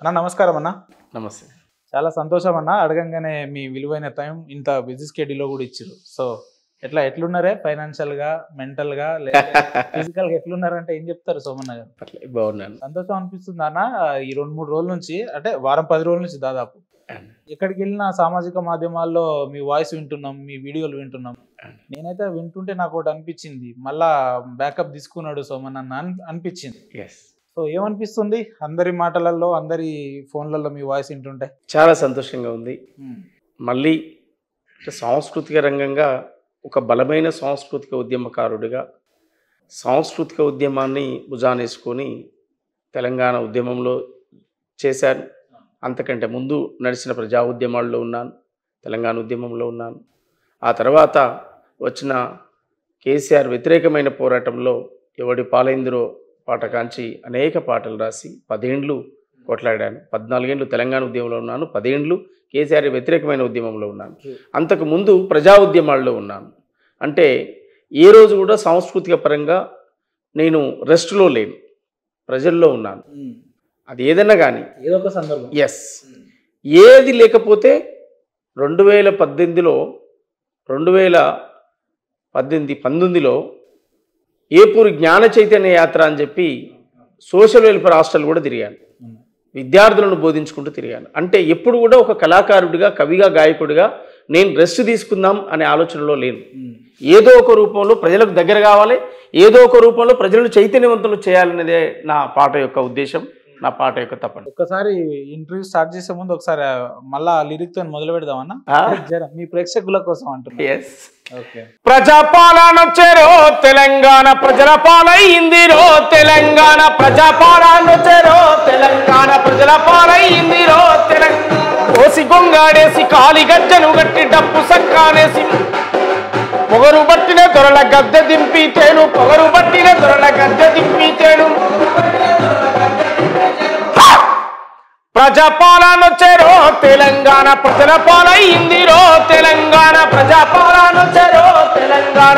అన్న నమస్కారం అన్న. నమస్తే. చాలా సంతోషం అన్న, అడగంగానే మీ విలువైన టైం ఇంత బిజీ స్కెడ్యూల్లో కూడా ఇచ్చారు. సో ఎట్లున్నారే ఫైనాన్షియల్గా, మెంటల్గా, ఫిజికల్గా ఎట్లున్నారంటే ఏం చెప్తారు సోమన్న గారు? బాగున్నాను. సంతోషం అనిపిస్తుంది అన్న. ఈ 2-3 రోజుల నుంచి, అంటే వారం 10 రోజుల నుంచి దాదాపు ఎక్కడికి వెళ్ళినా సామాజిక మాధ్యమాల్లో మీ వాయిస్ వింటున్నాం, మీ వీడియోలు వింటున్నాం. నేనైతే వింటుంటే నాకు ఒకటి అనిపించింది, మళ్ళా బ్యాకప్ తీసుకున్నాడు సోమన్ అన్న అనిపించింది. సో ఏమనిపిస్తుంది అందరి మాటలలో, అందరి ఫోన్లలో మీ వాయిస్ వింటుంటే? చాలా సంతోషంగా ఉంది. మళ్ళీ సాంస్కృతిక రంగంగా ఒక బలమైన సాంస్కృతిక ఉద్యమకారుడిగా సాంస్కృతిక ఉద్యమాన్ని భుజానేసుకొని తెలంగాణ ఉద్యమంలో చేశాను. అంతకంటే ముందు నడిచిన ప్రజా ఉద్యమాల్లో ఉన్నాను, తెలంగాణ ఉద్యమంలో ఉన్నాను. ఆ తర్వాత వచ్చిన కేసీఆర్ వ్యతిరేకమైన పోరాటంలో ఎవడి పాలైందిరో పాట కాంచి అనేక పాటలు రాసి 10 ఏళ్ళు కొట్లాడాను. 14 ఏళ్ళు తెలంగాణ ఉద్యమంలో ఉన్నాను, 10 ఏళ్ళు కేసీఆర్ వ్యతిరేకమైన ఉద్యమంలో ఉన్నాను. అంతకు ముందు ప్రజా ఉద్యమాల్లో ఉన్నాను. అంటే ఏ రోజు కూడా సాంస్కృతిక పరంగా నేను రెస్ట్లో లేను, ప్రజల్లో ఉన్నాను. అది ఏదన్నా కానీ ఏదో ఒక సందర్భం. ఏది లేకపోతే 2019లో ఏపూరి జ్ఞాన చైతన్య యాత్ర అని చెప్పి సోషల్ వెల్ఫేర్ హాస్టల్ కూడా తిరిగాను, విద్యార్థులను బోధించుకుంటూ తిరిగాను. అంటే ఎప్పుడు కూడా ఒక కళాకారుడిగా, కవిగా, గాయకుడిగా నేను రెస్ట్ తీసుకుందాం అనే ఆలోచనలో లేను. ఏదో ఒక రూపంలో ప్రజలకు దగ్గర కావాలి, ఏదో ఒక రూపంలో ప్రజలను చైతన్యవంతులు చేయాలనేదే నా పాట యొక్క ఉద్దేశం, నా పాట యొక్క తపన. ఒక్కసారి ఇంటర్వ్యూ స్టార్ట్ చేసే ముందు ఒకసారి మళ్ళా లిరిక్ తో మొదలు పెడదామన్నా, మీ ప్రేక్షకుల కోసం అంటున్నా. ప్రజాపాలన వచ్చారో తెలంగాణ, ప్రజల పాలైందిరో తెలంగాణ, ప్రజాపాలన వచ్చారో తెలంగాణ, ప్రజల పాలైందిరో తెలంగాణ. కోసి గొంగాడేసి కాలి గజ్జను గట్టి డప్పు సక్కానేసి పొగరు బట్టిన దొరల గద్దె దింపితేను, పొగరు బట్టిన దొరల గద్దె దింపితేను. ప్రజాపాలన వచ్చారో తెలంగాణ, ప్రజల పాలైందిరో తెలంగాణ, ప్రజాపాలన వచ్చారో తెలంగాణ.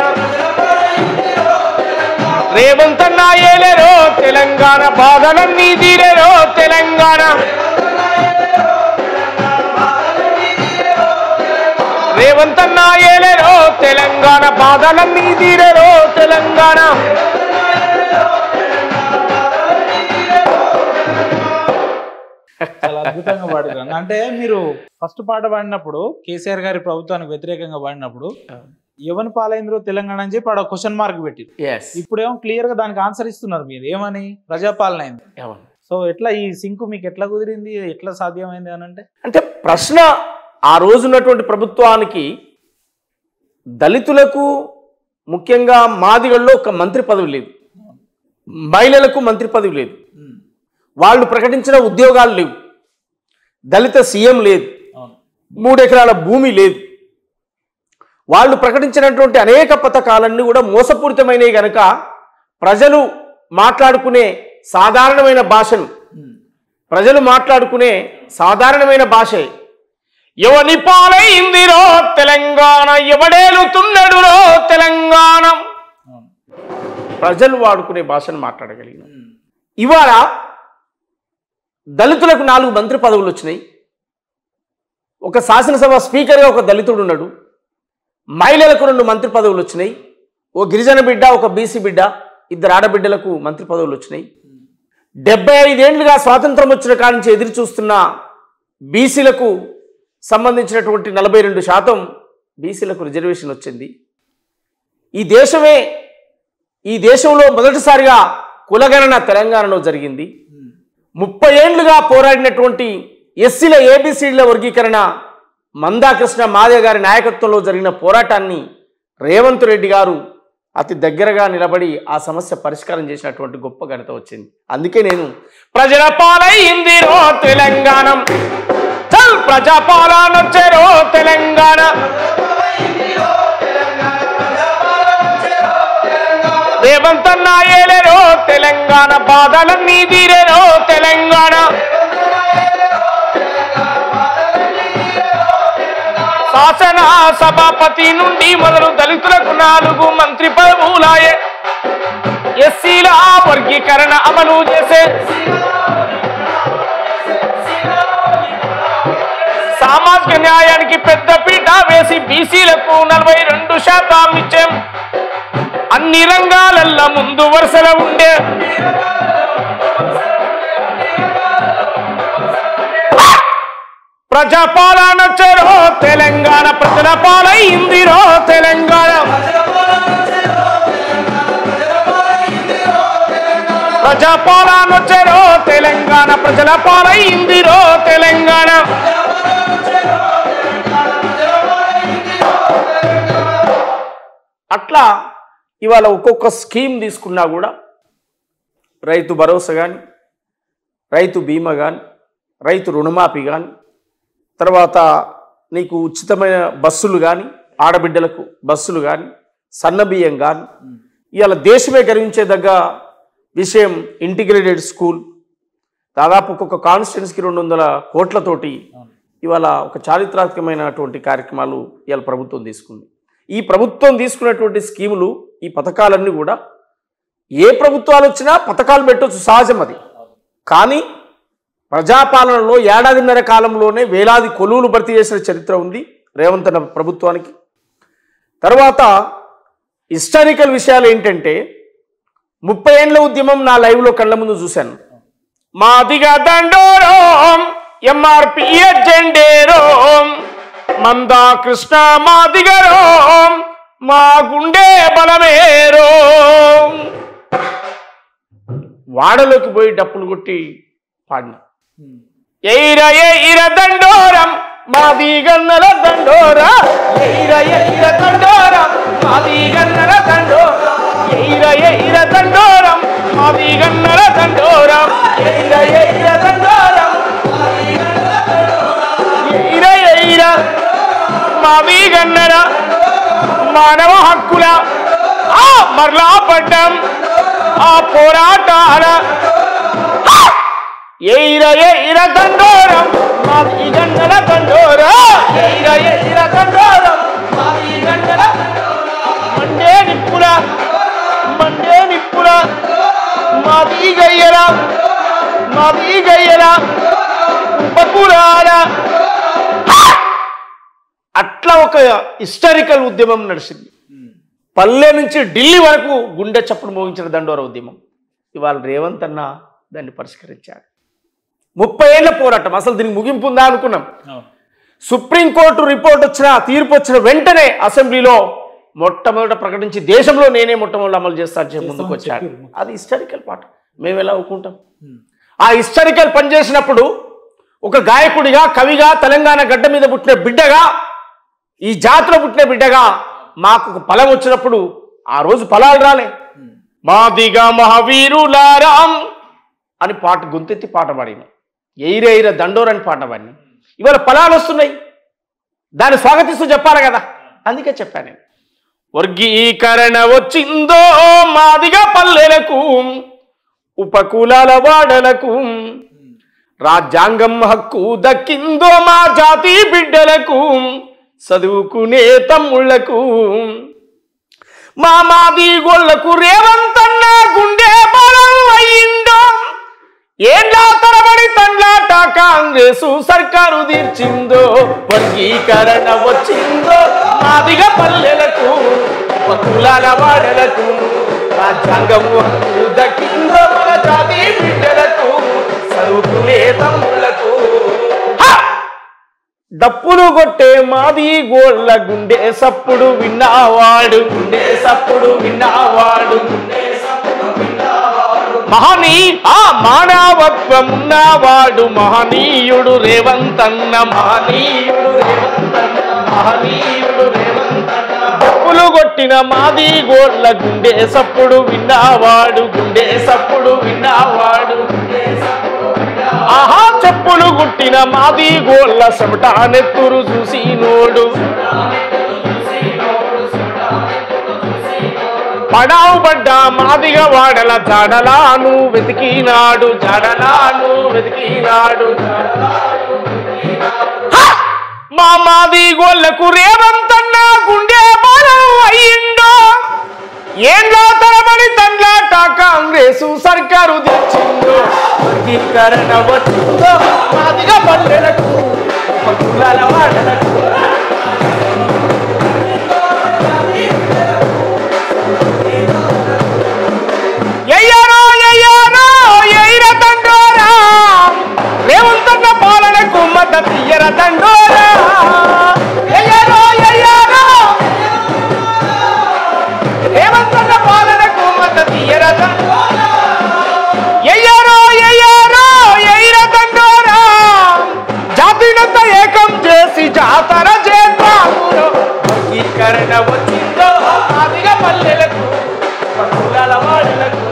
రేవంత్ అన్న ఏలేరో తెలంగాణ, బాధలన్నీ తీరేరో తెలంగాణ. రేవంత్ అన్న ఏలేరో తెలంగాణ, బాధలన్నీ తీరేరో తెలంగాణ. చాలా అద్భుతంగా పాడారు. అంటే మీరు ఫస్ట్ పాట పాడినప్పుడు, కేసీఆర్ గారి ప్రభుత్వానికి వ్యతిరేకంగా పాడినప్పుడు ఎవరి పాలైందిరో తెలంగాణ అని చెప్పి ఆడ క్వశ్చన్ మార్క్ పెట్టి, ఇప్పుడేమో క్లియర్ గా దానికి ఆన్సర్ ఇస్తున్నారు మీరు, ఏమని? ప్రజాపాలన అయింది. సో ఎట్లా ఈ సింకు మీకు ఎట్లా కుదిరింది, ఎట్లా సాధ్యమైంది అని అంటే ప్రశ్న, ఆ రోజు ఉన్నటువంటి ప్రభుత్వానికి దళితులకు, ముఖ్యంగా మాదిగల్లో ఒక మంత్రి పదవి లేదు, మహిళలకు మంత్రి పదవి లేదు, వాళ్ళు ప్రకటించిన ఉద్యోగాలు లేవు, దళిత సీఎం లేదు, 3 ఎకరాల భూమి లేదు. వాళ్ళు ప్రకటించినటువంటి అనేక పథకాలన్నీ కూడా మోసపూరితమైనవి కనుక ప్రజలు మాట్లాడుకునే సాధారణమైన భాషను, ప్రజలు మాట్లాడుకునే సాధారణమైన భాషే ఎవని పాలైందిరో తెలంగాణ, ఎవడేలుతున్నడురో తెలంగాణ, ప్రజలు వాడుకునే భాషను మాట్లాడగలిగిన. ఇవాళ దళితులకు 4 మంత్రి పదవులు వచ్చినాయి, ఒక శాసనసభ స్పీకర్గా ఒక దళితుడు ఉన్నాడు, మహిళలకు 2 మంత్రి పదవులు వచ్చినాయి, ఓ గిరిజన బిడ్డ, ఒక బీసీ బిడ్డ, 2 ఆడబిడ్డలకు మంత్రి పదవులు వచ్చినాయి. 75 ఏళ్లుగా స్వాతంత్రం వచ్చిన కాడి నుంచి ఎదురు చూస్తున్న బీసీలకు సంబంధించినటువంటి 42% బీసీలకు రిజర్వేషన్ వచ్చింది. ఈ దేశంలో మొదటిసారిగా కులగణన తెలంగాణలో జరిగింది. 30 ఏళ్లుగా పోరాడినటువంటి ఎస్సీల ఏబిసిడీల వర్గీకరణ మందాకృష్ణ మాదే గారి నాయకత్వంలో జరిగిన పోరాటాన్ని రేవంత్ రెడ్డి గారు అతి దగ్గరగా నిలబడి ఆ సమస్య పరిష్కారం చేసినటువంటి గొప్ప ఘనత వచ్చింది. అందుకే నేను ప్రజల పాలైందిరో తెలంగాణ, ప్రజాపాలన వచ్చారో తెలంగాణ, రేవంత్ అన్న ఏలేరో తెలంగాణ, బాధలన్నీ తీరేరో తెలంగాణ. శాసన సభాపతి నుండి మొదలు దళితులకు 4 మంత్రి పదవులాయే. ఎస్సీల వర్గీకరణ అమలు చేసే సామాజిక న్యాయానికి పెద్ద పీట వేసి బీసీలకు 42% ఇచ్చాం. అన్ని రంగాలల్లో ముందు వరుసలో ఉండే ప్రజాపాలన చెరో తెలంగాణ ప్రజల పాలైందిరో తెలంగాణ. ప్రజాపాలన చెరో తెలంగాణ ప్రజల పాలైందిరో తెలంగాణ. అట్లా ఇవాళ ఒక్కొక్క స్కీమ్ తీసుకున్నా కూడా రైతు భరోసా కానీ, రైతు బీమా కానీ, రైతు రుణమాఫీ కానీ, తర్వాత నీకు ఉచితమైన బస్సులు కానీ, ఆడబిడ్డలకు బస్సులు కానీ, సన్నబియ్యం కానీ, ఇవాళ దేశమే గర్వించేదగ్గ విషయం ఇంటిగ్రేటెడ్ స్కూల్. దాదాపు ఒక్కొక్క కాన్స్టిట్యున్సీకి 200 కోట్లతోటి ఇవాళ ఒక చారిత్రాత్మకమైనటువంటి కార్యక్రమాలు ఇవాళ ప్రభుత్వం తీసుకుంది. ఈ ప్రభుత్వం తీసుకున్నటువంటి స్కీములు, ఈ పథకాలన్నీ కూడా ఏ ప్రభుత్వాలు వచ్చినా పథకాలు పెట్టవచ్చు, సహజం అది. కానీ ప్రజాపాలనలో ఏడాదిన్నర కాలంలోనే వేలాది కొలువులు భర్తీ చేసిన చరిత్ర ఉంది రేవంత్ అన్న ప్రభుత్వానికి. తర్వాత హిస్టారికల్ విషయాలు ఏంటంటే 30 ఏళ్ల ఉద్యమం నా లైవ్లో కళ్ళ ముందు చూశాను. మాదిగా దండోరం ఎంఆర్పి జెండేరో మందా కృష్ణ మాదిగరో మా గుండె బలమేరో. వాడలోకి పోయి డప్పులు కొట్టి పాడిన ఎయిర ఎయిర దండోరం మాది గన్నల దండోరా, ఎయిర ఎయిర దండోరం మాది గన్నల దండోరా, ఎయిర ఎయిర దండోరం మాది గన్నల దండోరం, ఎయిర ఎయిర దండోరం ఎయిర ఎయిర మాది గన్నల మానవ హక్కుల ఆ మరలా పడ్డం ఆ పోరాటాల ఎయిర ఎయిర దండోరం మాది గన్నల దండోరా, ఎయిర ఎయిర దండోరం మాది గన్నల మండే నిప్పుల మండే నిప్పుల మాది గయ్యల మాది గయ్యల ఉపకులాల. అట్లా ఒక హిస్టారికల్ ఉద్యమం నడిచింది. పల్లె నుంచి ఢిల్లీ వరకు గుండె చప్పుడు మోగించిన దండోర ఉద్యమం. ఇవాళ రేవంత్ అన్న దాన్ని పరిష్కరించాడు. 30 ఏళ్ల పోరాటం. అసలు దీనికి ముగింపు ఉందా అనుకున్నాం. సుప్రీంకోర్టు రిపోర్ట్ వచ్చిన తీర్పు వచ్చిన వెంటనే అసెంబ్లీలో మొట్టమొదట ప్రకటించి దేశంలో నేనే మొట్టమొదటి అమలు చేస్తాను ముందుకు వచ్చాడు. అది హిస్టారికల్ పాట. మేము ఎలా ఒప్పుకుంటాం? ఆ హిస్టారికల్ పనిచేసినప్పుడు ఒక గాయకుడిగా, కవిగా, తెలంగాణ గడ్డ మీద పుట్టిన బిడ్డగా, ఈ జాతిలో పుట్టిన బిడ్డగా మాకు ఒక ఫలం వచ్చినప్పుడు ఆ రోజు ఫలాలు రాలే. మాదిగా మహావీరులారాం అని పాట గొంతెత్తి పాట పాడినాం. ఎయిరెయిర దండోర్ అని పాట పాడినాం. ఇవాళ ఫలాలు వస్తున్నాయి, దాన్ని స్వాగతిస్తూ చెప్పాలి కదా. అందుకే చెప్పాను నేను. వర్గీకరణ వచ్చిందో మాదిగా పల్లెలకు, ఉపకులాల వాడలకు, రాజ్యాంగం హక్కు దక్కిందో మా జాతి బిడ్డలకు, చదువుకునే తమ్ముళ్లకు, మా మాది గోళ్లకు రేవంత్ అన్న గుండె బలం అయ్యిందో. ఏండ్లా తరబడి తండ్లాట కాంగ్రెసు సర్కారు తీర్చిందో. వర్గీకరణ వచ్చిందో మాదిగా పల్లెలకు, ఉపకులాల వాడలకు, రాజ్యాంగము హక్కు దక్కిందో మన జాతి బిడ్డలకు, చదువుకునే తమ్ముళ్లకు. డప్పులు కొట్టే మాది గోళ్ళ గుండె సప్పుడు విన్నావాడు, గుండె సప్పుడు విన్నావాడు, మానవత్వం ఉన్నవాడు మహనీయుడు రేవంత్ అన్న, మహనీయుడు రేవంత్ అన్న, మహనీయుడు రేవంత్ అన్న. డప్పులు కొట్టిన మాది గోళ్ళ గుండె సప్పుడు విన్నావాడు, గుండె సప్పుడు విన్నావాడు, ఆహా చెప్పులు గుట్టిన మాది గోళ్ళ చెమట నెత్తురు చూసి నోడు, పడావు పడ్డ మాదిగా వాడల జాడలాను వెతికినాడు, జాడలాను వెతికినాడు. మా మాది గోళ్ళకు రేవంత్ అన్న గుండె బలం అయ్యిండో. ఏండ్లా తరబడి తండ్లాట కాంగ్రెసు సర్కారు తెచ్చిందో. వర్గీకరణ వచ్చిందో మాదిగా పల్లెలకు, కులాల వాడలకు ఎయ్యారో ఎయ్యారో ఎయిర తండోరా రేవంతన్న పాలనకు మద్దతు ఇయ్యర తండోరా ఎయ్యారో ఎయ్యారో రేవంతన్న పాలనకు మద్దతు ఇయ్యర తండోరా ఎయ్యారో ఎయ్యారో ఎయిర తండోరా జాతినంత ఏకం చేసి జాతర చేద్దామురో వర్గీకరణ వచ్చిందో ఆదిగ పల్లెలకు కులాల వాడలకు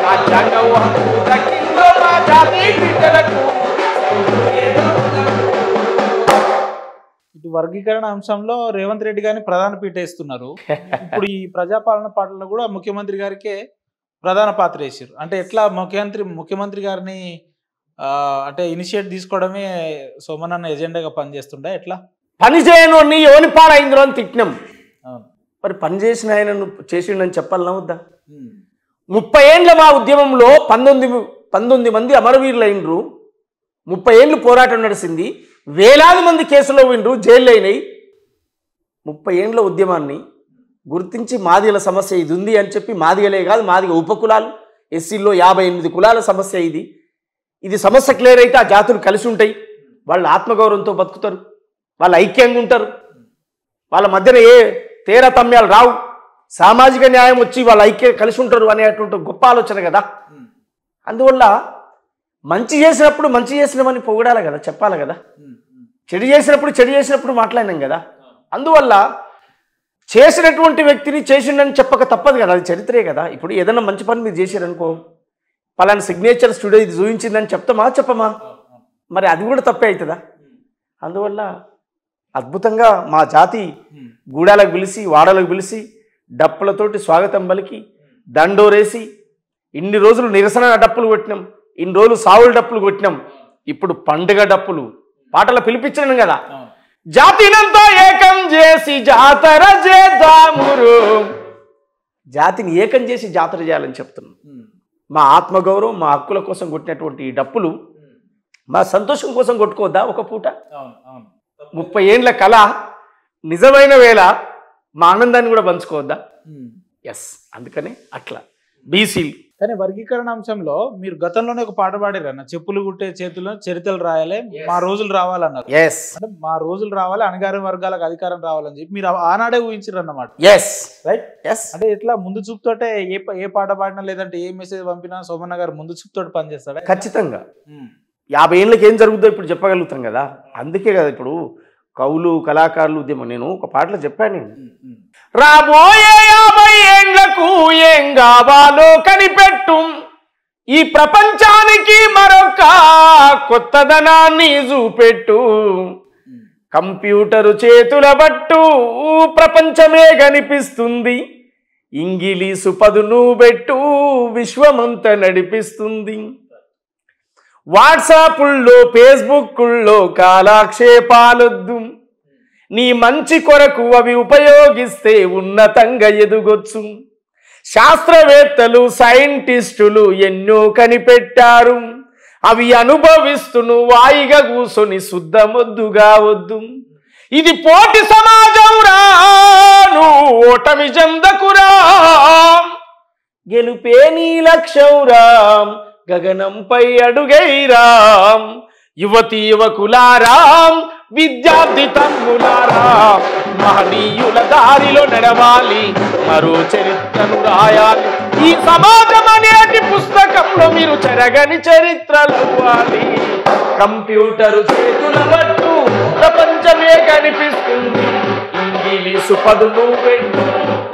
రాజ్యాంగం హక్కు దక్కిందో మా జాతి బిడ్డలకు. ఇటు వర్గీకరణ అంశంలో రేవంత్ రెడ్డి గారిని ప్రధాన పీట వేస్తున్నారు. ఇప్పుడు ఈ ప్రజాపాలన పాటలో కూడా ముఖ్యమంత్రి గారికే ప్రధాన పాత్ర వేసారు. అంటే ఎట్లా ముఖ్యమంత్రి గారిని అంటే ఇనిషియేట్ తీసుకోవడమే సోమనన్న ఎజెండాగా పనిచేస్తుండే ఎట్లా పని చేయను ఎవరి పాలైందో అని తిట్టినాం. మరి పని చేసిన ఆయనను చేసిండని చెప్పాలన్నా వద్దా? 30 ఏండ్ల మా ఉద్యమంలో 19 మంది అమరవీరులైనరు, 30 ఏళ్ళు పోరాటం నడిచింది, వేలాది మంది కేసులో విండ్రు, జైళ్ళు అయినాయి. 30 ఏండ్ల ఉద్యమాన్ని గుర్తించి మాదిగల సమస్య ఇది ఉంది అని చెప్పి, మాదిగలే కాదు మాదిగ ఉపకులాలు ఎస్సీల్లో 58 కులాల సమస్య ఇది సమస్య క్లియర్ అయితే ఆ జాతులు కలిసి ఉంటాయి, వాళ్ళు ఆత్మగౌరవంతో బతుకుతారు, వాళ్ళు ఐక్యంగా ఉంటారు, వాళ్ళ మధ్యన ఏ తేరతమ్యాలు రావు, సామాజిక న్యాయం వచ్చి వాళ్ళ ఐక్య కలిసి ఉంటారు అనేటువంటి గొప్ప ఆలోచన కదా. అందువల్ల మంచి చేసినప్పుడు మంచి చేసినామని పొగడాలి కదా, చెప్పాలి కదా. చెడు చేసినప్పుడు మాట్లాడినాం కదా. అందువల్ల చేసినటువంటి వ్యక్తిని చేసిండని చెప్పక తప్పదు కదా, అది చరిత్రే కదా. ఇప్పుడు ఏదైనా మంచి పని మీరు చేశారనుకో, పలానా సిగ్నేచర్ స్టూడియో ఇది చూపించిందని చెప్పమా? మరి అది కూడా తప్పే అవుతుందా? అందువల్ల అద్భుతంగా మా జాతి గూడాలకు పిలిచి వాడలకు పిలిచి డప్పులతోటి స్వాగతం పలికి దండోరేసి ఇన్ని రోజులు నిరసన డప్పులు కొట్టినాం, ఇన్ని రోజులు సావుల డప్పులు కొట్టినాం, ఇప్పుడు పండుగ డప్పులు పాటలు పిలిపించినాం కదా. జాతినంతా ఏకం చేసి జాతర చేద్దామురు, జాతిని ఏకం చేసి జాతర చేయాలని చెప్తున్నాం. మా ఆత్మగౌరవం మా హక్కుల కోసం కొట్టినటువంటి ఈ డప్పులు మా సంతోషం కోసం కొట్టుకోవద్దా? ఒక పూట 30 ఏండ్ల కళ నిజమైన వేళ మా ఆనందాన్ని కూడా పంచుకోవద్దా? ఎస్, అందుకనే అట్లా బీసీలు. కానీ వర్గీకరణ అంశంలో మీరు గతంలోనే ఒక పాట పాడారు అన్న, చెప్పులు కుట్టే చేతుల్లో చరిత్రలు రాయాలి, మా రోజులు రావాలన్నారు. ఎస్, అంటే మా రోజులు రావాలి, అణగారిన వర్గాలకు అధికారం రావాలని చెప్పి మీరు ఆనాడే ఊహించారు అన్నమాట. Yes right. ఎస్, అంటే ఇట్లా ముందు చూపుతోటే ఏ పాట పాడినా లేదంటే ఏ మెసేజ్ పంపినా సోమన్న గారు ముందు చూపుతోటి పనిచేస్తాడా? ఖచ్చితంగా. 50 ఏళ్ళకి ఏం జరుగుతుందో ఇప్పుడు చెప్పగలుగుతాం కదా. అందుకే కదా ఇప్పుడు కవులు కళాకారులు ఉద్యమం. నేను ఒక పాటలో చెప్పాను, రాబోయే 50 ఏండ్లకు ఏం కావాలో కనిపెట్టు, ఈ ప్రపంచానికి మరొక కొత్తదనాన్ని చూపెట్టు, కంప్యూటరు చేతుల బట్టు ప్రపంచమే కనిపిస్తుంది, ఇంగిలీసు పదును పెట్టు విశ్వమంతా నడిపిస్తుంది, వాట్సాపుల్లో ఫేస్బుక్ల్లో కాలక్షేపాలొద్దు, నీ మంచి కొరకు అవి ఉపయోగిస్తే ఉన్నతంగా ఎదుగొచ్చు, శాస్త్రవేత్తలు సైంటిస్టులు ఎన్నో కనిపెట్టారు, అవి అనుభవిస్తును వాయిగా కూసుని శుద్ధమొద్దుగా వద్దు, ఇది పోటీ సమాజం రా, నువ్వు ఓటమి చెందకురా, గెలుపే నీ లక్ష్యం రామ్, గగనంపై అడుగైరాం, యువతి యువకులారాం, విద్యార్థి తమ్ములారాం, మహనీయుల దారిలో నడవాలి, మరో చరిత్రను రాయాలి, ఈ సమాజం అనేటి పుస్తకంలో మీరు చెరగని చరిత్రలు అవ్వాలి, కంప్యూటరు చేతుల పట్టు ప్రపంచమే కనిపిస్తుంది, ఇంగిలీసు పదును పెట్టు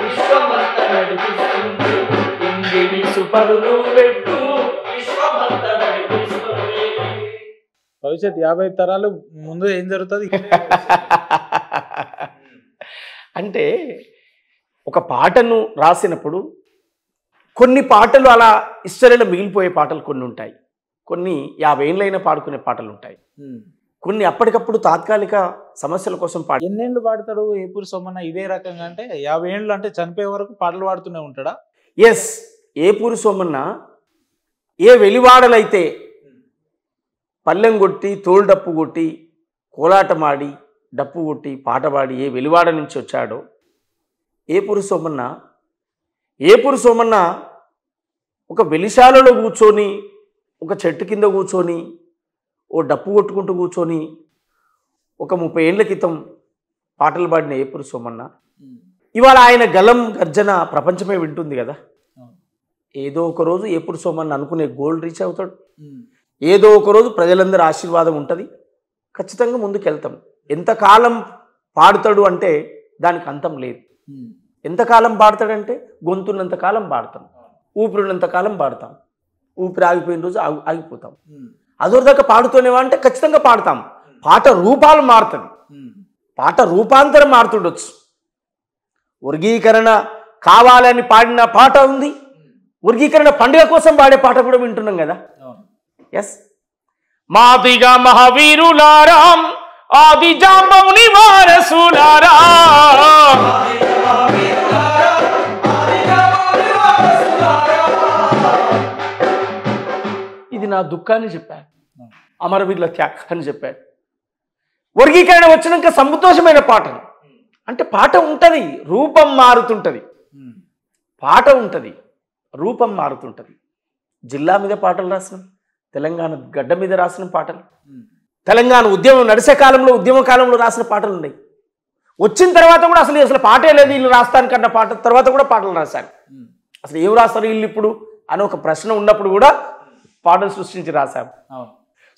విశ్వమంతా నడిపిస్తుంది, ఇంగిలీసు పదును పెట్టు విశ్వమంతా నడిపిస్తుంది. భవిష్యత్ 50 తరాలు ముందు ఏం జరుగుతుంది అంటే ఒక పాటను రాసినప్పుడు కొన్ని పాటలు అలా హిస్టరీలో మిగిలిపోయే పాటలు కొన్ని ఉంటాయి, కొన్ని 50 ఏళ్ళైనా పాడుకునే పాటలు ఉంటాయి, కొన్ని అప్పటికప్పుడు తాత్కాలిక సమస్యల కోసం పాడు. ఎన్నేళ్ళు పాడతాడు ఏపూరి సోమన్న ఇదే రకంగా? అంటే 50 ఏళ్ళు అంటే చనిపోయే వరకు పాటలు పాడుతూనే ఉంటాడా? ఎస్, ఏపూరి సోమన్న ఏ వెలివాడలైతే పల్లెం కొట్టి తోలుడప్పు కొట్టి కోలాటమాడి డప్పు కొట్టి పాట పాడి ఏ వెలివాడ నుంచి వచ్చాడో ఏపూరు సోమన్న ఒక వెలిశాలలో కూర్చొని ఒక చెట్టు కింద కూర్చొని ఓ డప్పు కొట్టుకుంటూ కూర్చొని ఒక 30 ఏళ్ల క్రితం పాటలు పాడిన ఏపూరు సోమన్న ఇవాళ ఆయన గలం గర్జన ప్రపంచమే వింటుంది కదా. ఏదో ఒక రోజు ఏపూరు సోమన్న అనుకునే గోల్ రీచ్ అవుతాడు. ఏదో ఒక రోజు ప్రజలందరి ఆశీర్వాదం ఉంటుంది. ఖచ్చితంగా ముందుకు వెళ్తాం. ఎంతకాలం పాడుతాడు అంటే దానికి అంతం లేదు. ఎంతకాలం పాడతాడంటే గొంతున్నంతకాలం పాడతాం, ఊపిరినంతకాలం పాడతాం. ఊపిరి ఆగిపోయిన రోజు ఆగిపోతాం. అదొరదాకా పాడుతూనేవా అంటే ఖచ్చితంగా పాడతాం. పాట రూపాలు మారుతుంది, పాట రూపాంతరం మారుతుండొచ్చు. వర్గీకరణ కావాలని పాడిన పాట ఉంది, వర్గీకరణ పండుగ కోసం పాడే పాట కూడా వింటున్నాం కదా. ఎస్, మాదిగా మహావీరులారా ఆది జాంబవుని వారసులారా, ఇది నా దుఃఖాన్ని చెప్పాను, అమరవీరుల త్యాగాన్ని చెప్పాను. వర్గీకరణ వచ్చినాక సంతోషమైన పాటలు అంటే పాట ఉంటుంది, రూపం మారుతుంటుంది. పాట ఉంటుంది, రూపం మారుతుంటుంది. జిల్లా మీద పాటలు రాసినాం, తెలంగాణ గడ్డ మీద రాసిన పాటలు, తెలంగాణ ఉద్యమం నడిచే కాలంలో ఉద్యమ కాలంలో రాసిన పాటలు ఉన్నాయి. వచ్చిన తర్వాత కూడా అసలు పాటే లేదు వీళ్ళు రాస్తానికన్న పాట తర్వాత కూడా పాటలు రాశారు. అసలు ఏం రాస్తారు వీళ్ళు ఇప్పుడు అని ఒక ప్రశ్న ఉన్నప్పుడు కూడా పాటలు సృష్టించి రాశారు.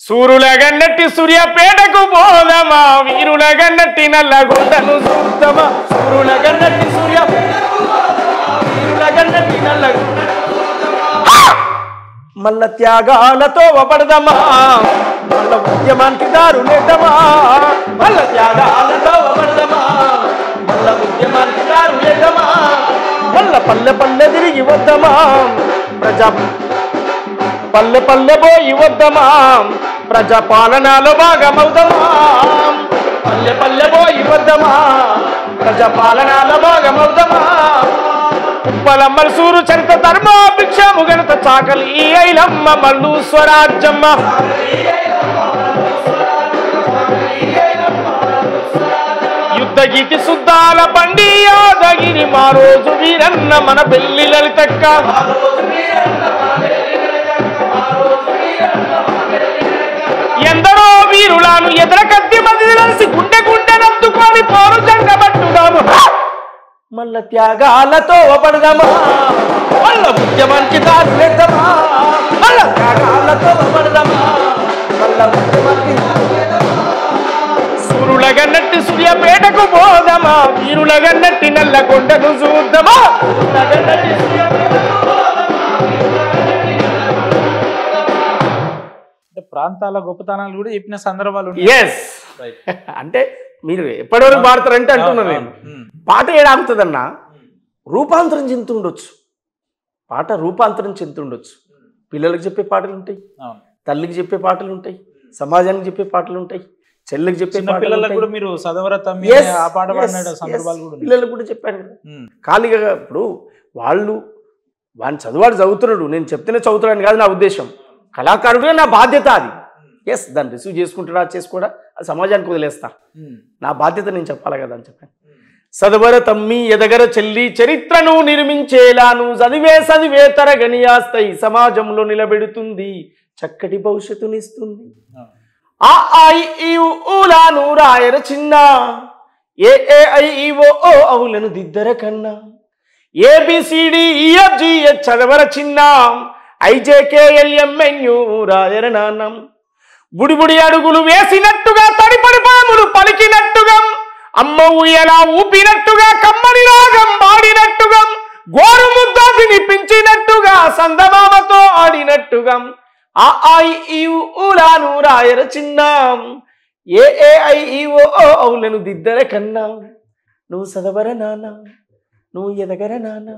సూరులగన్నట్టి సూర్యాపేటకు పోదమా, వీరులగన్నట్టి నల్లగొండను చూద్దామా, సూరులగన్నట్టి వీరులగన్నట్టి నల్లగొండ మల్ల త్యాగాలతో వపడదమా, మల్ల ఉద్యమానికి దారులేద్దామా, మల్ల త్యాగాలతో వపడదమా, మల్ల ఉద్యమానికి దారులేద్దామా, మల్ల పల్లె పల్లె తిరిగి వద్దమా, పల్లె పల్లె పోయి వద్దమా, ప్రజాపాలనలో భాగమవుదమా, పల్లె పల్లె పోయి వద్దమా, ప్రజాపాలనలో భాగమవుదమా, ఉప్పలమ్మల సూరు చరిత ధర్మ భిక్షము గణత చాకలి ఈ ఐలమ్మ మల్లు స్వరాజ్యమ్మ, యుద్ధ గీతి శుద్ధాల బండి యాదగిరి మా రోజు వీరన్న మన పెళ్లి లలితక్క, ఎందరో వీరులను ఎదుర కత్తి మధ్య కలిసి గుండె గుండె నత్తుకొని పోరు జంగబట్టుదాము, మల్ల త్యాగాలతో వపడదామా, మల్ల ఉద్యమానికి దారులేద్దామా, మల్ల త్యాగాలతో వపడదామా, మల్ల ఉద్యమానికి సూరులగన్నట్టి సూర్యాపేటకు పోదమా, వీరులగన్నట్టి నల్లగొండను చూద్దామా, ప్రాంతాల గొప్పతనాలు కూడా చెప్పిన సందర్భాలు. ఎస్, అంటే మీరు ఎప్పటివరకు పాడతారంటే అంటున్నాను నేను. పాట ఏడాగుతుందన్నా రూపాంతరం చెందుతుండొచ్చు, పాట రూపాంతరం చెందుతుండొచ్చు. పిల్లలకు చెప్పే పాటలు ఉంటాయి, తల్లికి చెప్పే పాటలు ఉంటాయి, సమాజానికి చెప్పే పాటలు ఉంటాయి, చెల్లికి చెప్పే పిల్లలకు కూడా మీరు పిల్లలకు కూడా చెప్పాను కదా. ఖాళీగా ఇప్పుడు వాడిని చదువాడు చదువుతున్నాడు, నేను చెప్తేనే చదువుతున్నాను కాదు నా ఉద్దేశం. కళాకారుడుగా నా బాధ్యత అది. ఎస్, దాన్ని రిసీవ్ చేసుకుంటాడా చేసుకోడా అది సమాజానికి వదిలేస్తా, నా బాధ్యత నేను చెప్పాలి కదా అని చెప్పాను. సదవర తమ్మి ఎదగర చెల్లి చరిత్రను నిర్మించేలాను చదివే తరగని ఆస్తి సమాజంలో నిలబెడుతుంది, చక్కటి భవిష్యత్తునిస్తుంది. ఆ ఐ ఈ ఊలాను రాయర చిన్న, ఏ ఐ ఈ ఓ అవులను దిద్దర కన్నా, ABCDEFGH చదవర చిన్న, IJKLMNU రాయర నాన్నం. బుడిబుడి అడుగులు వేసినట్టుగా తడిపడి పాములు పలికినట్టుగా, అమ్మ ఊయలా ఊపినట్టుగా కమ్మని రాగం పాడినట్టుగా, గోరు ముద్ద తినిపించినట్టుగా సందమామతో ఆడినట్టుగా, ఆ ఐ ఈ ఊలాను రాయర చిన్న, ఏ ఐ ఈ ఓ అవులను దిద్దర కన్నా, నువ్వు చదవర నాన్న, నువ్వు ఎదగర నాన్న.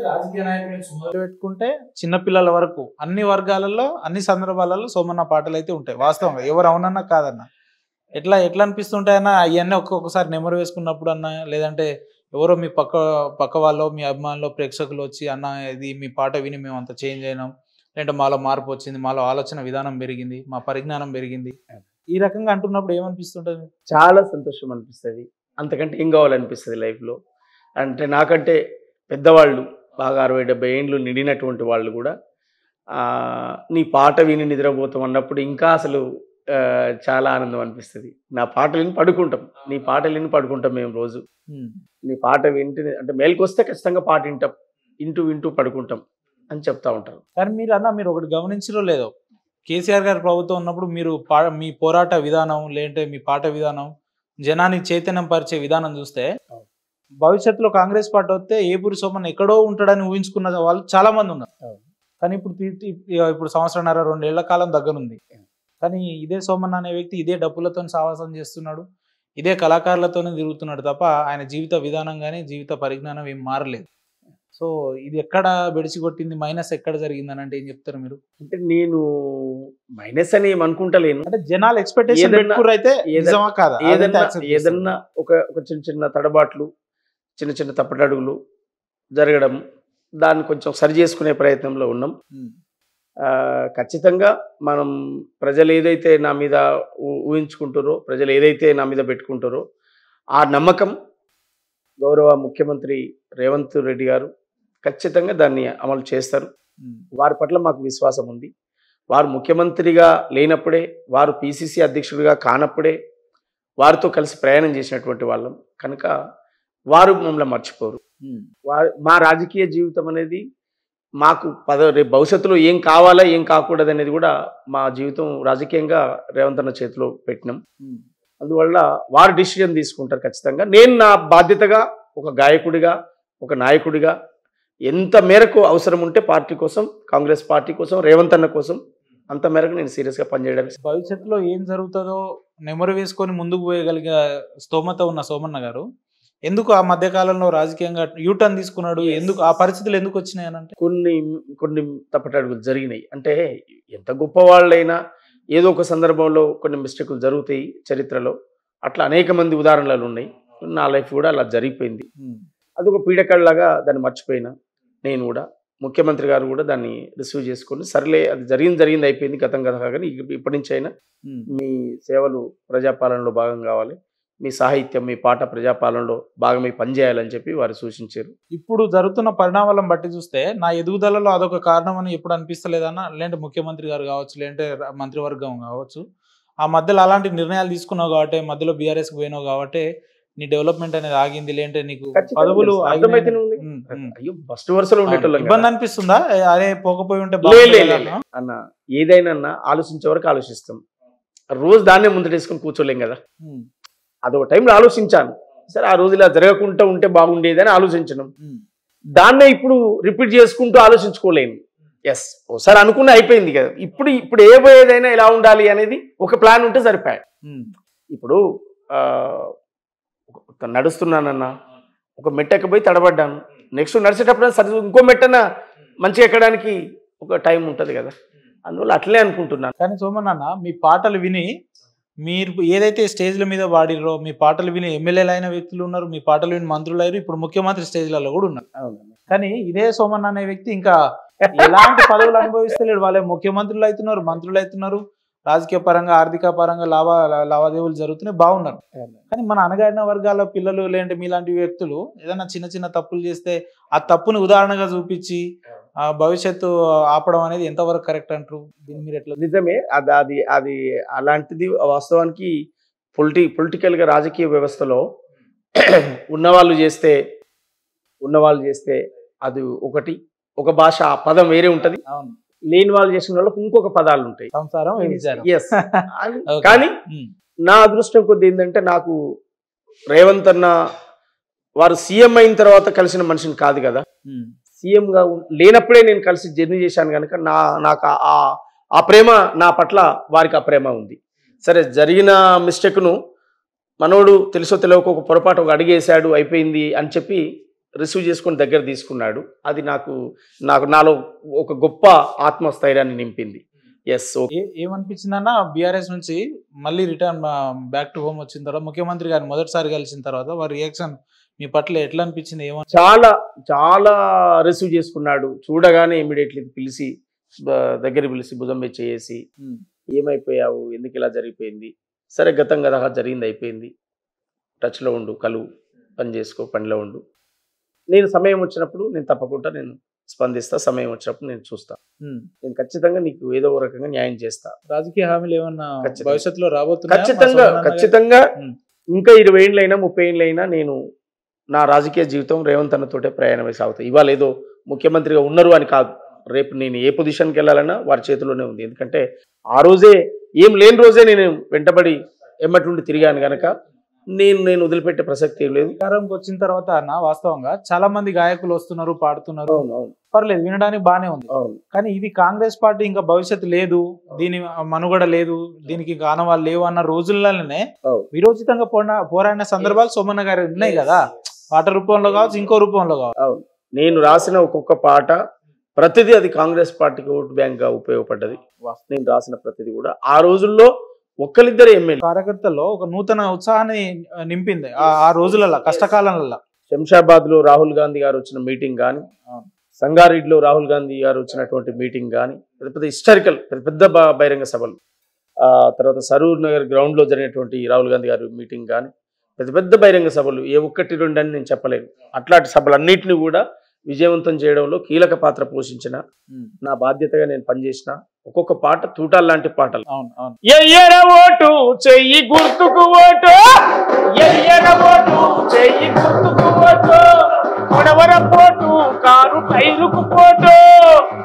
రాజకీయ నాయకులు మొదలు పెట్టుకుంటే చిన్నపిల్లల వరకు అన్ని వర్గాలలో అన్ని సందర్భాలలో సోమన్న పాటలు అయితే ఉంటాయి. వాస్తవంగా ఎవరు అవునన్నా కాదన్నా ఎట్లా అనిపిస్తుంటాయన్నా అవన్నీ ఒక్కొక్కసారి నెమరు వేసుకున్నప్పుడు అన్నా, లేదంటే ఎవరో మీ పక్క వాళ్ళు మీ అభిమానులు ప్రేక్షకులు వచ్చి అన్న ఇది మీ పాట విని మేము అంత చేంజ్ అయినాం, లేదంటే మాలో మార్పు వచ్చింది, మాలో ఆలోచన విధానం పెరిగింది, మా పరిజ్ఞానం పెరిగింది, ఈ రకంగా అంటున్నప్పుడు ఏమనిపిస్తుంటది? చాలా సంతోషం అనిపిస్తుంది. అంతకంటే ఏం కావాలనిపిస్తుంది లైఫ్లో. అంటే నాకంటే పెద్దవాళ్ళు బాగా 60-70 ఏండ్లు నిండినటువంటి వాళ్ళు కూడా నీ పాట విని నిద్రపోతాం అన్నప్పుడు ఇంకా అసలు చాలా ఆనందం అనిపిస్తుంది. నా పాటలు విని పడుకుంటాం, నీ పాటలు విని పడుకుంటాం మేము రోజు. నీ పాట వింటే అంటే మేలుకొస్తే ఖచ్చితంగా పాట వింటాం, వింటూ పడుకుంటాం అని చెప్తా ఉంటారు. కానీ మీరు ఒకటి గమనించరో లేదో, కేసీఆర్ గారి ప్రభుత్వం ఉన్నప్పుడు మీరు మీ పోరాట విధానం లేదంటే మీ పాట విధానం జనానికి చైతన్యం పరిచే విధానం చూస్తే భవిష్యత్తులో కాంగ్రెస్ పార్టీ వస్తే ఏపూరి సోమన్ ఎక్కడో ఉంటాడని ఊహించుకున్న వాళ్ళు చాలా మంది ఉన్నారు. కానీ ఇప్పుడు సంవత్సరంన్నర 2 ఏళ్ల కాలం దగ్గరుంది. కానీ ఇదే సోమన్ అనే వ్యక్తి ఇదే డబ్బులతో సావాసం చేస్తున్నాడు, ఇదే కళాకారులతోనే తిరుగుతున్నాడు తప్ప ఆయన జీవిత విధానం కానీ జీవిత పరిజ్ఞానం ఏం మారలేదు. సో ఇది ఎక్కడ బెడిసి కొట్టింది, మైనస్ ఎక్కడ జరిగిందని అంటే ఏం చెప్తారు మీరు? అంటే నేను మైనస్ అని ఏమనుకుంటలేను. అంటే జనాలు ఎక్స్పెక్టేషన్ పెట్టుకురైతే నిజమా కాదా? ఏదన్నా ఒక చిన్న తడబాట్లు, చిన్న తప్పటడుగులు జరగడం, దాన్ని కొంచెం సరి చేసుకునే ప్రయత్నంలో ఉన్నాం. ఖచ్చితంగా మనం ప్రజలు ఏదైతే నా మీద ఊహించుకుంటారో, ప్రజలు ఏదైతే నా మీద పెట్టుకుంటారో ఆ నమ్మకం గౌరవ ముఖ్యమంత్రి రేవంత్ రెడ్డి గారు ఖచ్చితంగా దాన్ని అమలు చేస్తారు. వారి పట్ల మాకు విశ్వాసం ఉంది. వారు ముఖ్యమంత్రిగా లేనప్పుడే, వారు పిసిసి అధ్యక్షుడిగా కానప్పుడే వారితో కలిసి ప్రయాణం చేసినటువంటి వాళ్ళం కనుక వారు మమ్మల్ని మర్చిపోరు. మా రాజకీయ జీవితం అనేది మాకు రేపు భవిష్యత్తులో ఏం కావాలా ఏం కాకూడదు అనేది కూడా మా జీవితం రాజకీయంగా రేవంత్ అన్న చేతిలో పెట్టినాం. అందువల్ల వారు డిసిజన్ తీసుకుంటారు ఖచ్చితంగా. నేను నా బాధ్యతగా ఒక గాయకుడిగా, ఒక నాయకుడిగా ఎంత మేరకు అవసరం ఉంటే పార్టీ కోసం, కాంగ్రెస్ పార్టీ కోసం, రేవంత్ అన్న కోసం అంత మేరకు నేను సీరియస్గా పనిచేయడానికి. భవిష్యత్తులో ఏం జరుగుతుందో నెమరు వేసుకొని ముందుకు పోయగలిగే స్తోమత ఉన్న సోమన్న గారు ఎందుకు ఆ మధ్య కాలంలో రాజకీయంగా యూటర్న్ తీసుకున్నాడు? ఎందుకు ఆ పరిస్థితులు ఎందుకు వచ్చినాయి అని అంటే కొన్ని తప్పటడుగులు జరిగినాయి. అంటే ఎంత గొప్పవాళ్ళైనా ఏదో ఒక సందర్భంలో కొన్ని మిస్టేకులు జరుగుతాయి చరిత్రలో. అట్లా అనేక మంది ఉదాహరణలు ఉన్నాయి. నా లైఫ్ కూడా అలా జరిగిపోయింది. అదొక పీడకల్లాగా దాన్ని మర్చిపోయినా. నేను కూడా ముఖ్యమంత్రి గారు కూడా దాన్ని రిసీవ్ చేసుకొని సర్లే అది జరిగింది అయిపోయింది, గతం కదా. కానీ ఇప్పటి నుంచి అయినా మీ సేవలు ప్రజాపాలనలో భాగం కావాలి, మీ సాహిత్యం, మీ పాట ప్రజాపాలనలో భాగమై పనిచేయాలని చెప్పి వారు సూచించారు. ఇప్పుడు జరుగుతున్న పరిణామాలను బట్టి చూస్తే నా ఎదుగుదలలో అదొక కారణం అని ఎప్పుడు అనిపిస్తలేదన్నా? లేదంటే ముఖ్యమంత్రి గారు కావచ్చు, లేదంటే మంత్రివర్గం కావచ్చు, ఆ మధ్యలో అలాంటి నిర్ణయాలు తీసుకున్నావు కాబట్టి, మధ్యలో బీఆర్ఎస్కి పోయినావు కాబట్టి నీ డెవలప్మెంట్ అనేది ఆగింది, లేదంటే నీకు పదవులు ఫస్ట్ వరుసలో ఉండేటోళ్ళం ఇబ్బంది అనిపిస్తుందా? అదే పోకపోయి ఉంటే అన్న ఏదైనా ఆలోచించే వరకు ఆలోచిస్తాం. రోజు దాన్నే ముందటేసుకొని కూర్చోలేం కదా. అదొక టైంలో ఆలోచించాను, సరే ఆ రోజు ఇలా జరగకుండా ఉంటే బాగుండేది అని ఆలోచించడం. దాన్నే ఇప్పుడు రిపీట్ చేసుకుంటూ ఆలోచించుకోలేను. ఎస్, ఒకసారి అనుకున్న అయిపోయింది కదా. ఇప్పుడు ఏదైనా ఎలా ఉండాలి అనేది ఒక ప్లాన్ ఉంటే సరిపోయా. ఇప్పుడు నడుస్తున్నానన్నా, ఒక మెట్టెక్కిపోయి తడబడ్డాను, నెక్స్ట్ నడిచేటప్పుడు సరి ఇంకో మెట్టన మంచిగా ఎక్కడానికి ఒక టైం ఉంటుంది కదా. అందువల్ల అట్లే అనుకుంటున్నాను. కానీ సోమన్న, మీ పాటలు విని మీరు ఏదైతే స్టేజ్ల మీద వాడిరో, మీ పాటలు విని ఎమ్మెల్యేలు అయిన వ్యక్తులు ఉన్నారు, మీ పాటలు విని మంత్రులు అయ్యారు, ఇప్పుడు ముఖ్యమంత్రి స్టేజ్లలో కూడా ఉన్నారు. కానీ ఇదే సోమన్న అనే వ్యక్తి ఇంకా ఎలాంటి పదవులు అనుభవిస్తలేడు. వాళ్ళే ముఖ్యమంత్రులు అవుతున్నారు, మంత్రులు అవుతున్నారు, రాజకీయ పరంగా, ఆర్థిక పరంగా లావాదేవీలు జరుగుతున్నాయి, బాగున్నారు. కానీ మన అణగారిన వర్గాల పిల్లలు లేదంటే మీలాంటి వ్యక్తులు ఏదైనా చిన్న తప్పులు చేస్తే ఆ తప్పుని ఉదాహరణగా చూపించి భవిష్యత్తు ఆపడం అనేది ఎంతవరకు కరెక్ట్ అంటారు? దీన్ని మీరు ఎట్లా? నిజమే, అది అలాంటిది వాస్తవానికి పొలిటికల్గా రాజకీయ వ్యవస్థలో ఉన్నవాళ్ళు చేస్తే అది ఒక భాష, ఆ పదం వేరే ఉంటుంది. లేని వాళ్ళు చేసిన వాళ్ళకి ఇంకొక పదాలు ఉంటాయి. సంసారం. ఎస్. కానీ నా అదృష్టం కొద్ది ఏంటంటే, నాకు రేవంత్ అన్న వారు సీఎం అయిన తర్వాత కలిసిన మనిషిని కాదు కదా. సీఎంగా లేనప్పుడే నేను కలిసి జర్నీ చేశాను కనుక నాకు ఆ ప్రేమ, నా పట్ల వారికి ఆ ప్రేమ ఉంది. సరే, జరిగిన మిస్టేక్ను మనోడు తెలుసో తెలియక ఒక పొరపాటు ఒక అడిగేశాడు, అయిపోయింది అని చెప్పి రిసీవ్ చేసుకొని దగ్గర తీసుకున్నాడు. అది నాలో ఒక గొప్ప ఆత్మస్థైర్యాన్ని నింపింది. ఎస్. ఏమనిపించిందన్న, బీఆర్ఎస్ నుంచి మళ్ళీ రిటర్న్ బ్యాక్ టు హోమ్ వచ్చిన తర్వాత ముఖ్యమంత్రి గారిని మొదటిసారి కలిసిన తర్వాత వారి రియాక్షన్ మీ పట్ల ఎట్లా అనిపించింది? చాలా రిసీవ్ చేసుకున్నాడు. చూడగానే ఇమీడియట్లీ పిలిచి దగ్గర పిలిచి భుజం మీద చేసి ఏమైపోయావు, ఎందుకు ఇలా జరిగిపోయింది, సరే గతం కదా జరిగింది అయిపోయింది, టచ్లో ఉండు, కలువు, పని చేసుకో, పనిలో ఉండు, నేను సమయం వచ్చినప్పుడు నేను తప్పకుండా నేను స్పందిస్తా, సమయం వచ్చినప్పుడు నేను చూస్తా, నేను ఖచ్చితంగా నీకు ఏదో ఒక రకంగా న్యాయం చేస్తా. రాజకీయ హామీలు ఏమన్నా భవిష్యత్తులో ఖచ్చితంగా ఇంకా 20 ఏళ్ళైనా 30 ఏళ్ళైనా నేను నా రాజకీయ జీవితం రేవంత్ అన్నతోటే ప్రయాణమై సాగుతాయి. ఇవాళ ఏదో ముఖ్యమంత్రిగా ఉన్నారు అని కాదు, రేపు నేను ఏ పొజిషన్కి వెళ్ళాలన్నా వారి చేతిలోనే ఉంది. ఎందుకంటే ఆ రోజే ఏం లేని రోజే నేను వెంటబడి ఎమ్మటి తిరిగాను కనుక నేను వదిలిపెట్టే ప్రసక్తి ఏం లేదు. అధికారంకి వచ్చిన తర్వాత అన్న వాస్తవంగా చాలా మంది గాయకులు వస్తున్నారు, పాడుతున్నారు, పర్లేదు, వినడానికి బానే ఉంది. కానీ ఇది కాంగ్రెస్ పార్టీ ఇంకా భవిష్యత్తు లేదు, దీని మనుగడ లేదు, దీనికి ఇంకా ఆనవాళ్ళు లేవు అన్న రోజుల్లోనే విరోచితంగా పోరాడిన సందర్భాలు సోమన్న గారు ఉన్నాయి కదా, పాట రూపంలో కావచ్చు, ఇంకో రూపంలో కావచ్చు. నేను రాసిన ఒక్కొక్క పాట ప్రతిదీ అది కాంగ్రెస్ పార్టీకి ఓటు బ్యాంక్ గా ఉపయోగపడ్డది. నేను రాసిన ప్రతిదీ కూడా ఆ రోజుల్లో ఒక్కరిద్దరు ఎమ్మెల్యే కార్యకర్తల్లో ఒక నూతన ఉత్సాహాన్ని నింపింది ఆ రోజులలో, కష్టకాలంలో. శంషాబాద్ లో రాహుల్ గాంధీ గారు వచ్చిన మీటింగ్ కానీ, సంగారెడ్డిలో రాహుల్ గాంధీ గారు వచ్చినటువంటి మీటింగ్ కానీ, పెద్ద హిస్టారికల్ పెద్ద బహిరంగ సభలు, తర్వాత సరూర్ నగర్ గ్రౌండ్ లో జరిగినటువంటి రాహుల్ గాంధీ గారి మీటింగ్ కానీ, పెద్ద బహిరంగ సభలు, ఏ ఒక్కటి రెండు అని నేను చెప్పలేను. అట్లాంటి సభలన్నింటినీ కూడా విజయవంతం చేయడంలో కీలక పాత్ర పోషించిన, నా బాధ్యతగా నేను పనిచేసిన ఒక్కొక్క పాట తూటాలు లాంటి పాటలు. ఎయ్యర ఓటు చెయ్యి గుర్తుకు ఓటు, ఎయ్యర ఓటు చెయ్యి గుర్తుకు ఓటు, కొడవర పోటు కారు టైరుకు పోటు,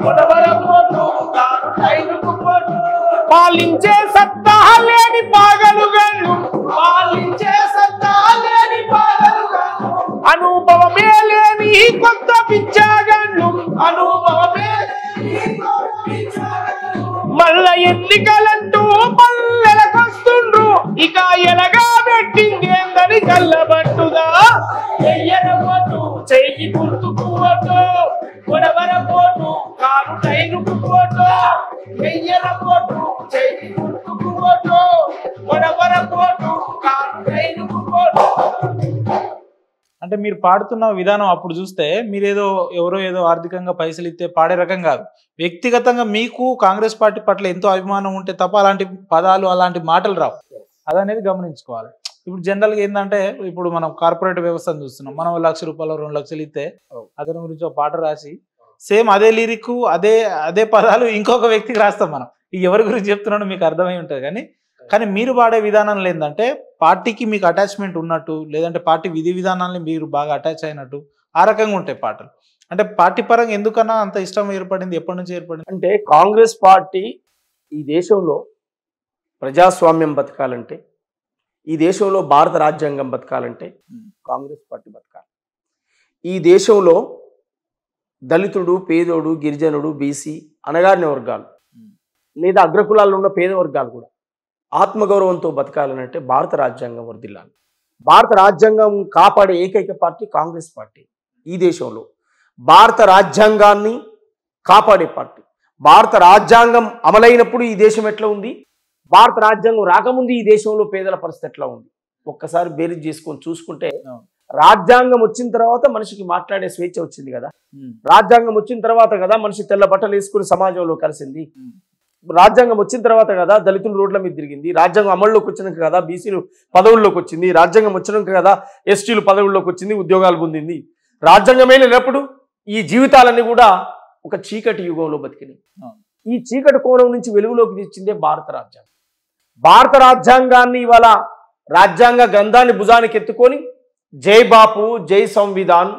కొడవర పోటు కారు టైరుకు పోటు, పాలించే సత్తా లేని పాగలుగళ్ళు, పాలించే సత్తా లేని పాగలుగళ్ళు, అనుభవమే లేని కొత్త పిచ్చాగళ్ళు, అనుభవమే మల్ల ఎన్నికలంటూ పల్లెలకొస్తుండ్రు, ఇక ఎలగా పెట్టిందేందని కళ్ళబట్టుదా, ఎయ్యర పోటు చెయ్యి గుర్తుకు ఓటు, కొడవర పోటు కారు టైరుకు పోటు, ఎయ్యర పోటు చెయ్యి గుర్తుకు ఓటు, కొడవర పోటు కారు టైరుకు పోటు. అంటే మీరు పాడుతున్న విధానం అప్పుడు చూస్తే మీరేదో ఎవరో ఏదో ఆర్థికంగా పైసలు ఇస్తే పాడే రకం కాదు, వ్యక్తిగతంగా మీకు కాంగ్రెస్ పార్టీ పట్ల ఎంతో అభిమానం ఉంటే తప్ప అలాంటి పదాలు అలాంటి మాటలు రావు, అదనేది గమనించుకోవాలి. ఇప్పుడు జనరల్గా ఏంటంటే ఇప్పుడు మనం కార్పొరేట్ వ్యవస్థను చూస్తున్నాం, మనం 1 లక్ష రూపాయలు 2 లక్షలు ఇస్తే అతని గురించి ఒక పాట రాసి సేమ్ అదే లిరిక్ అదే పదాలు ఇంకొక వ్యక్తికి రాస్తాం. మనం ఎవరి గురించి చెప్తున్నాడో మీకు అర్థమై ఉంటుంది. కానీ మీరు పాడే విధానంలో ఏంటంటే పార్టీకి మీకు అటాచ్మెంట్ ఉన్నట్టు, లేదంటే పార్టీ విధి విధానాన్ని మీరు బాగా అటాచ్ అయినట్టు ఆ రకంగా ఉంటాయి పాటలు. అంటే పార్టీ పరంగా ఎందుకన్నా అంత ఇష్టం ఏర్పడింది, ఎప్పటి నుంచి ఏర్పడింది? అంటే కాంగ్రెస్ పార్టీ ఈ దేశంలో ప్రజాస్వామ్యం బతకాలంటే, ఈ దేశంలో భారత రాజ్యాంగం బతకాలంటే కాంగ్రెస్ పార్టీ బతకాలి. ఈ దేశంలో దళితుడు, పేదోడు, గిరిజనుడు, బీసీ, అణగారిన వర్గాలు లేదా అగ్రకులాల్లో ఉన్న పేద వర్గాలు కూడా ఆత్మగౌరవంతో బతకాలనంటే భారత రాజ్యాంగం వర్ధిల్లాలి. భారత రాజ్యాంగం కాపాడే ఏకైక పార్టీ కాంగ్రెస్ పార్టీ. ఈ దేశంలో భారత రాజ్యాంగాన్ని కాపాడే పార్టీ. భారత రాజ్యాంగం అమలైనప్పుడు ఈ దేశం ఎట్లా ఉంది, భారత రాజ్యాంగం రాకముందు ఈ దేశంలో పేదల పరిస్థితి ఎట్లా ఉంది ఒక్కసారి బేరీజ్ చేసుకొని చూసుకుంటే, రాజ్యాంగం వచ్చిన తర్వాత మనిషికి మాట్లాడే స్వేచ్ఛ వచ్చింది కదా, రాజ్యాంగం వచ్చిన తర్వాత కదా మనిషి తెల్ల బట్టలు వేసుకుని సమాజంలో కలిసింది, రాజ్యాంగం వచ్చిన తర్వాత కదా దళితులు రోడ్ల మీద తిరిగింది, రాజ్యాంగం అమల్లోకి వచ్చినాక కదా బీసీలు పదవుల్లోకి వచ్చింది, రాజ్యాంగం వచ్చినాక కదా ఎస్టీలు పదవుల్లోకి వచ్చింది, ఉద్యోగాలు పొందింది. రాజ్యాంగమే లేనప్పుడు ఈ జీవితాలన్నీ కూడా ఒక చీకటి యుగంలో బతికినాయి. ఈ చీకటి కోణం నుంచి వెలుగులోకి తెచ్చిందే భారత రాజ్యాంగం. భారత రాజ్యాంగాన్ని ఇవాళ రాజ్యాంగ గ్రంథాన్ని భుజానికి ఎత్తుకొని జై బాపు, జై సంవిధాన్,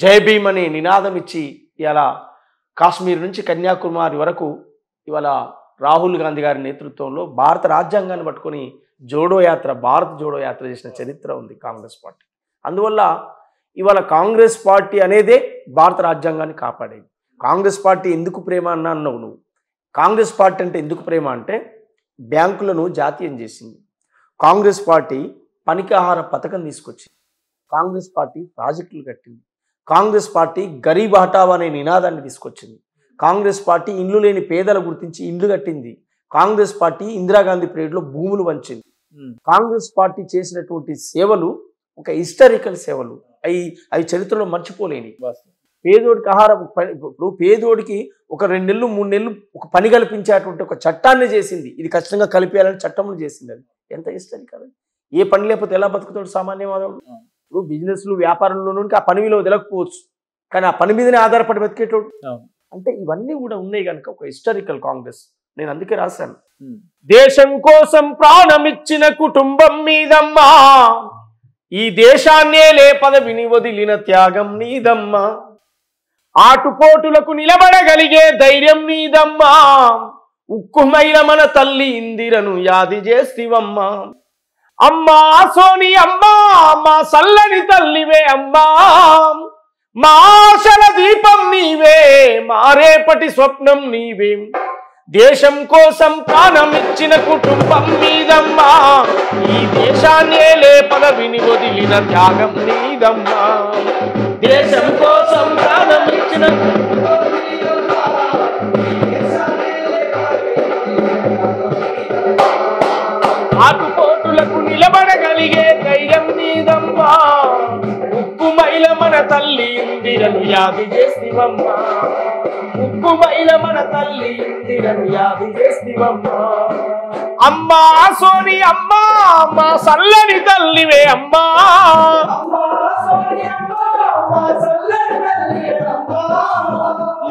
జై భీమ్ అనే నినాదం ఇచ్చి ఇలా కాశ్మీర్ నుంచి కన్యాకుమారి వరకు ఇవాళ రాహుల్ గాంధీ గారి నేతృత్వంలో భారత రాజ్యాంగాన్ని పట్టుకొని జోడో యాత్ర, భారత్ జోడో యాత్ర చేసిన చరిత్ర ఉంది కాంగ్రెస్ పార్టీ. అందువల్ల ఇవాళ కాంగ్రెస్ పార్టీ అనేదే భారత రాజ్యాంగాన్ని కాపాడేది. కాంగ్రెస్ పార్టీ ఎందుకు ప్రేమ అన్నావు నువ్వు? కాంగ్రెస్ పార్టీ అంటే ఎందుకు ప్రేమ అంటే బ్యాంకులను జాతీయం చేసింది, కాంగ్రెస్ పార్టీ పనికాహార పథకం తీసుకొచ్చింది, కాంగ్రెస్ పార్టీ ప్రాజెక్టులు కట్టింది, కాంగ్రెస్ పార్టీ గరీబ్ హఠావ్ అనే నినాదాన్ని తీసుకొచ్చింది, కాంగ్రెస్ పార్టీ ఇండ్లు లేని పేదల గుర్తించి ఇండ్లు కట్టింది, కాంగ్రెస్ పార్టీ ఇందిరాగాంధీ పీరియడ్లో భూములు వంచింది. కాంగ్రెస్ పార్టీ చేసినటువంటి సేవలు ఒక హిస్టారికల్ సేవలు, అవి చరిత్రలో మర్చిపోలేని. పేదోడికి ఆహారం ఇప్పుడు పేదోడికి ఒక 2 నెలలు 3 నెలలు ఒక పని కల్పించేటువంటి ఒక చట్టాన్ని చేసింది. ఇది ఖచ్చితంగా కలిపేయాలని చట్టంలో చేసింది. అది ఎంత హిస్టారికల్. ఏ పని లేకపోతే ఎలా బతుకుతాడు సామాన్య మానవుడు? ఇప్పుడు బిజినెస్లు వ్యాపారంలోనికి ఆ పని విలువ తెలకపోవచ్చు, కానీ ఆ పని మీదనే ఆధారపడి బతికేటోడు. అంటే ఇవన్నీ కూడా ఉన్నాయి కనుక ఒక హిస్టారికల్ కాంగ్రెస్. నేను అందుకే రాశాను, దేశం కోసం ప్రాణమిచ్చిన కుటుంబం మీదమ్మా, ఈ దేశాన్నే పదవిని వదిలిన త్యాగం నీదమ్మా, ఆటుపోటులకు నిలబడగలిగే ధైర్యం నీదమ్మా, ఉక్కుమైన మన తల్లి ఇందిరను యాది చేస్తివమ్మా, అమ్మా సోని అమ్మా మా సల్లని తల్లివే అమ్మా, మా ఆశల దీపం నీవే, మా రేపటి స్వప్నం నీవే, దేశం కోసం ప్రాణమిచ్చిన కుటుంబం మీదమ్మా, ఈ దేశాన్నే పదవిని వదిలిన త్యాగం నీదమ్మా, దేశం కోసం ప్రాణమిచ్చిన ఆటుపోటులకు నిలబడగలిగే ధైర్యం నీదమ్మా, ఉక్కుమైల మన తల్లి ఇందిరను యాది చేస్తివమ్మా, ఉక్కుమైల మన తల్లి ఇందిరను యాది చేస్తివమ్మా, అమ్మా సోని అమ్మా మా సల్లని తల్లివే అమ్మా,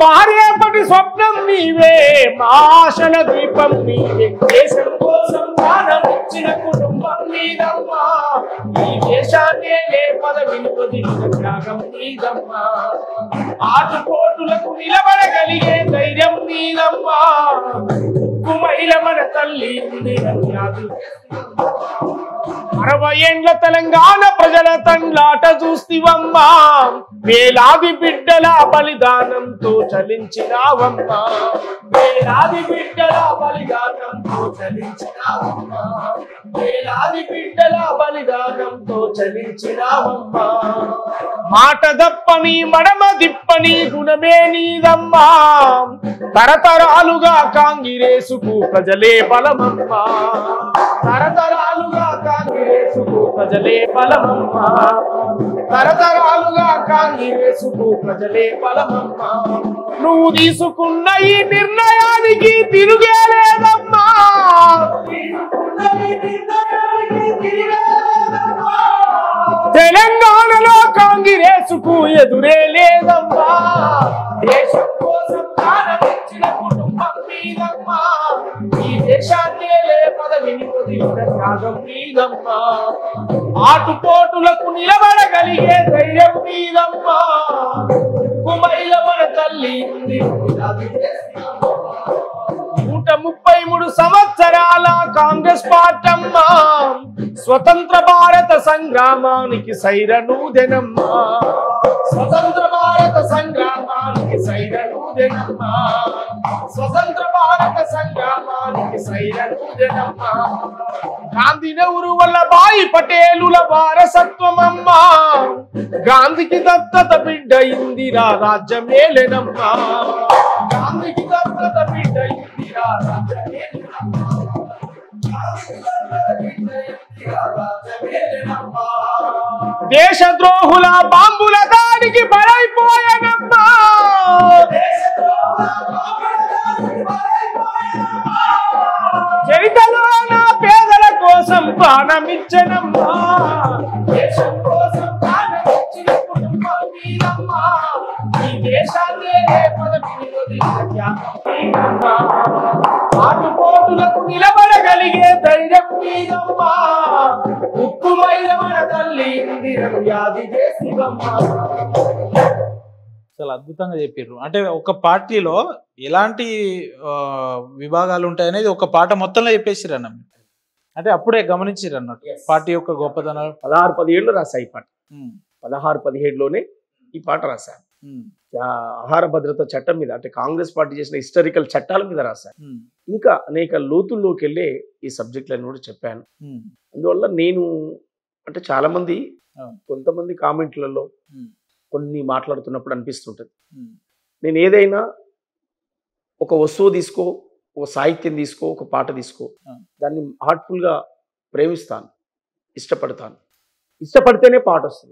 మారేపటి స్వప్నం నీవే, మా ఆశల దీపం నీవే, దేశం కోసం ప్రాణమిచ్చిన కుటుంబం నీదమ్మా, ఈ దేశాన్నే పదవిని వదిలిన త్యాగం నీదమ్మా, ఆటుపోటులకు నిలబడగలిగే ధైర్యం నీదమ్మా, ఉక్కుమైల మన తల్లి 60 ఏండ్ల తెలంగాణ ప్రజల తండ్లాట చూస్తివమ్మా, వేలాది బిడ్డల బలిదానంతో చలించినావమ్మా, వేలాది బిడ్డల బలిదానంతో చలించినావమ్మా, వేలాది బిడ్డల బలిదానంతో చలించినావమ్మా, మాట దప్పని మడమ దిప్పని గుణమే నీదమ్మా, తరతరాలుగా కాంగ్రెసుకు ప్రజలే బలమమ్మా, తరతరాలుగా కాంగ్రెసుకు ప్రజలే బలమమ్మా, తరతరాలుగా కాంగ్రెసుకు ప్రజలే బలమమ్మా, నువ్వు తీసుకున్న ఈ నిర్ణయానికి తిరుగే లేదమ్మా, తెలంగాణలో కాంగ్రెసుకు ఎదురే లేదమ్మా, దేశం కోసం ప్రాణమిచ్చిన కుటుంబం మీదమ్మా, ఈ దేశాన్నే పదవిని వదిలిన త్యాగం మీదమ్మా, ఆటుపోటులకు నిలబడగలిగే ధైర్యం మీదమ్మా, కుమైల మన తల్లి 133 సంవత్సరాల కాంగ్రెస్ పార్టమ్మా, స్వతంత్ర భారత సంగ్రామానికి సైరనూదెనమ్మా, స్వతంత్ర భారత సంగ్రామానికి సైరనూదెనమ్మా, స్వతంత్ర భారత సంగ్రామానికి సైరనూదెనమ్మా, గాంధీ నెహ్రూ వల్లభాయ్ పటేలుల వారసత్వమమ్మా, గాంధీకి దత్తత బిడ్డ ఇందిరా రాజ్యమేలెనమ్మా, గాంధీకి దత్తత బిడ్డ ఇందిరా రాజ్యమేలెనమ్మా, దేశద్రోహుల బాంబుల దాడికి బలైపోయానమ్మా, చరితలో నా పేదల కోసం ప్రాణమిచ్చనమ్మా, దేశం కోసం ప్రాణమిచ్చిన కుటుంబం మీదమ్మా, ఈ దేశాన్నే పదవిని వదిలిన త్యాగం మీదమ్మా, ఆటుపోటులకు నిలబడగలిగే ధైర్యం మీదమ్మా, ఉక్కుమైల మన తల్లి ఇందిరను యాది చేస్తివమ్మా. చాలా అద్భుతంగా చెప్పారు. అంటే ఒక పార్టీలో ఎలాంటి విభాగాలు ఉంటాయనేది ఒక పాట మొత్తంలో చెప్పేసిరు అన్న. అంటే అప్పుడే గమనించారు అన్నట్టు పార్టీ యొక్క గొప్పతనాలు. 16-17 రాశా ఈ పాట. 16-17లోనే ఈ పాట రాశాను. ఆహార భద్రత చట్టం మీద, అంటే కాంగ్రెస్ పార్టీ చేసిన హిస్టారికల్ చట్టాల మీద రాశాను. ఇంకా అనేక లోతుల్లోకి వెళ్ళే ఈ సబ్జెక్టులను కూడా చెప్పాను. అందువల్ల నేను అంటే చాలా మంది కొంతమంది కామెంట్లలో కొన్ని మాట్లాడుతున్నప్పుడు అనిపిస్తుంటది, నేను ఏదైనా ఒక వస్తువు తీసుకో, ఒక సాహిత్యం తీసుకో, ఒక పాట తీసుకో, దాన్ని హార్ట్ఫుల్గా ప్రేమిస్తాను, ఇష్టపడతాను. ఇష్టపడితేనే పాట వస్తుంది.